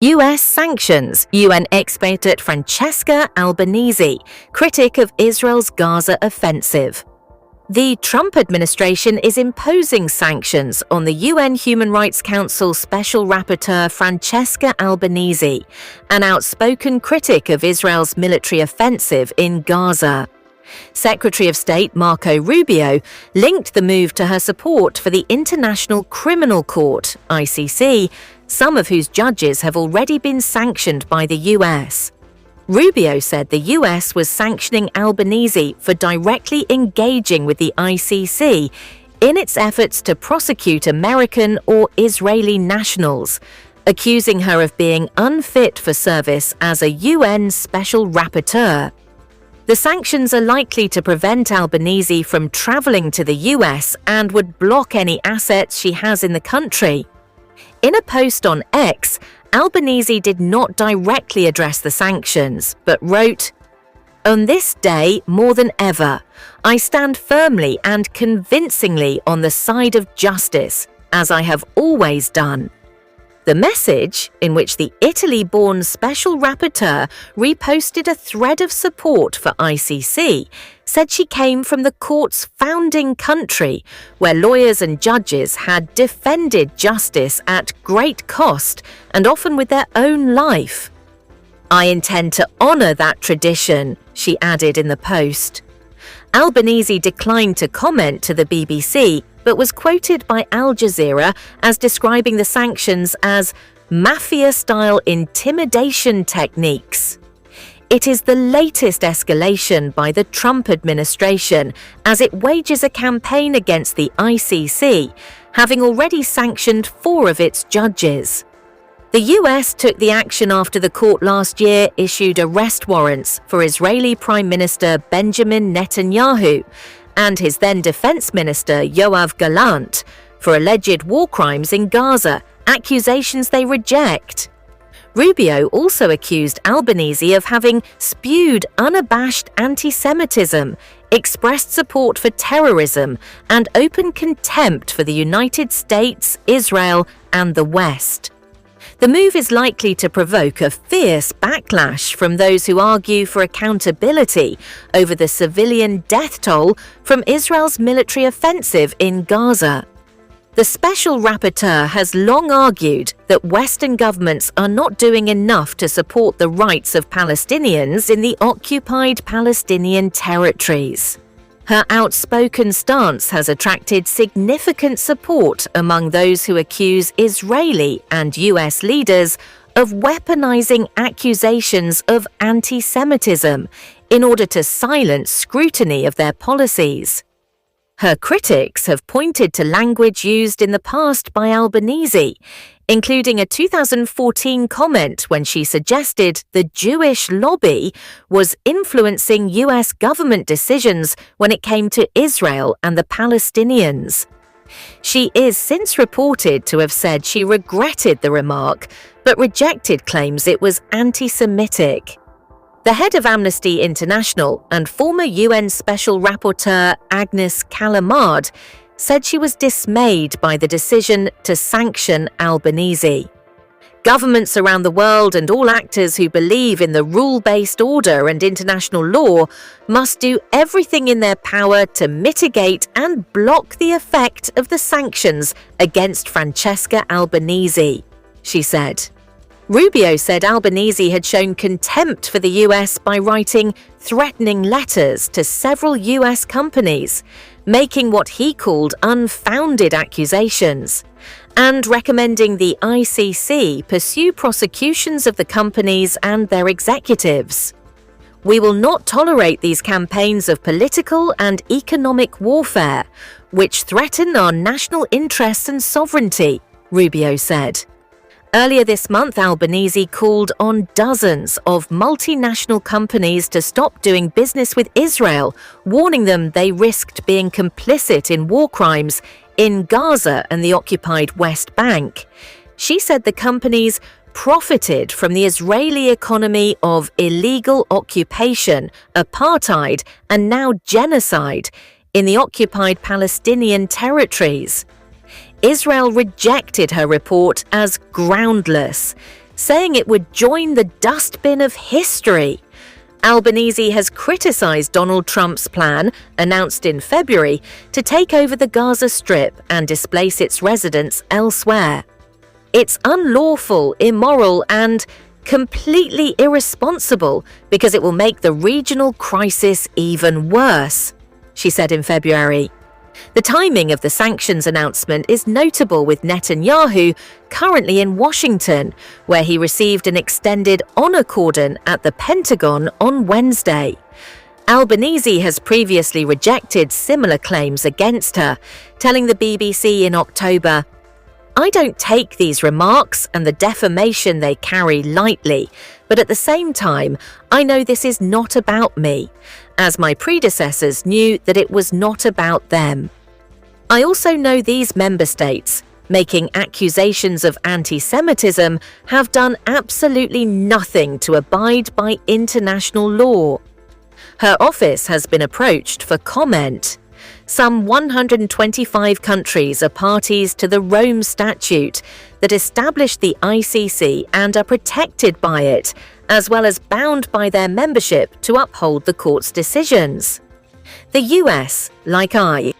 US sanctions, UN expert Francesca Albanese, critic of Israel's Gaza offensive. The Trump administration is imposing sanctions on the UN Human Rights Council Special Rapporteur Francesca Albanese, an outspoken critic of Israel's military offensive in Gaza. Secretary of State Marco Rubio linked the move to her support for the International Criminal Court, ICC, some of whose judges have already been sanctioned by the US. Rubio said the US was sanctioning Albanese for directly engaging with the ICC in its efforts to prosecute American or Israeli nationals, accusing her of being unfit for service as a UN Special Rapporteur. The sanctions are likely to prevent Albanese from traveling to the US and would block any assets she has in the country. In a post on X, Albanese did not directly address the sanctions, but wrote, "On this day, more than ever, I stand firmly and convincingly on the side of justice, as I have always done." The message, in which the Italy-born Special Rapporteur reposted a thread of support for ICC, said she came from the court's founding country, where lawyers and judges had defended justice at great cost and often with their own life. "I intend to honor that tradition," she added in the post. Albanese declined to comment to the BBC, but was quoted by Al Jazeera as describing the sanctions as mafia-style intimidation techniques. It is the latest escalation by the Trump administration as it wages a campaign against the ICC, having already sanctioned 4 of its judges. The US took the action after the court last year issued arrest warrants for Israeli Prime Minister Benjamin Netanyahu and his then Defense Minister Yoav Gallant for alleged war crimes in Gaza, accusations they reject. Rubio also accused Albanese of having spewed unabashed anti-Semitism, expressed support for terrorism, and open contempt for the United States, Israel, and the West. The move is likely to provoke a fierce backlash from those who argue for accountability over the civilian death toll from Israel's military offensive in Gaza. The Special Rapporteur has long argued that Western governments are not doing enough to support the rights of Palestinians in the occupied Palestinian territories. Her outspoken stance has attracted significant support among those who accuse Israeli and US leaders of weaponizing accusations of anti-Semitism in order to silence scrutiny of their policies. Her critics have pointed to language used in the past by Albanese, including a 2014 comment when she suggested the Jewish lobby was influencing US government decisions when it came to Israel and the Palestinians. She is since reported to have said she regretted the remark, but rejected claims it was anti-Semitic. The head of Amnesty International and former UN Special Rapporteur Agnes Callamard said she was dismayed by the decision to sanction Albanese. Governments around the world and all actors who believe in the rule-based order and international law must do everything in their power to mitigate and block the effect of the sanctions against Francesca Albanese, she said. Rubio said Albanese had shown contempt for the US by writing threatening letters to several US companies, making what he called unfounded accusations, and recommending the ICC pursue prosecutions of the companies and their executives. "We will not tolerate these campaigns of political and economic warfare, which threaten our national interests and sovereignty," Rubio said. Earlier this month, Albanese called on dozens of multinational companies to stop doing business with Israel, warning them they risked being complicit in war crimes in Gaza and the occupied West Bank. She said the companies profited from the Israeli economy of illegal occupation, apartheid, and now genocide in the occupied Palestinian territories. Israel rejected her report as groundless, saying it would join the dustbin of history. Albanese has criticized Donald Trump's plan, announced in February, to take over the Gaza Strip and displace its residents elsewhere. It's unlawful, immoral, and completely irresponsible because it will make the regional crisis even worse, she said in February. The timing of the sanctions announcement is notable, with Netanyahu currently in Washington, where he received an extended honor cordon at the Pentagon on Wednesday. Albanese has previously rejected similar claims against her, telling the BBC in October, "I don't take these remarks and the defamation they carry lightly, but at the same time, I know this is not about me, as my predecessors knew that it was not about them. I also know these member states, making accusations of anti-Semitism, have done absolutely nothing to abide by international law." Her office has been approached for comment. Some 125 countries are parties to the Rome Statute that established the ICC and are protected by it, as well as bound by their membership to uphold the court's decisions. The US, like I,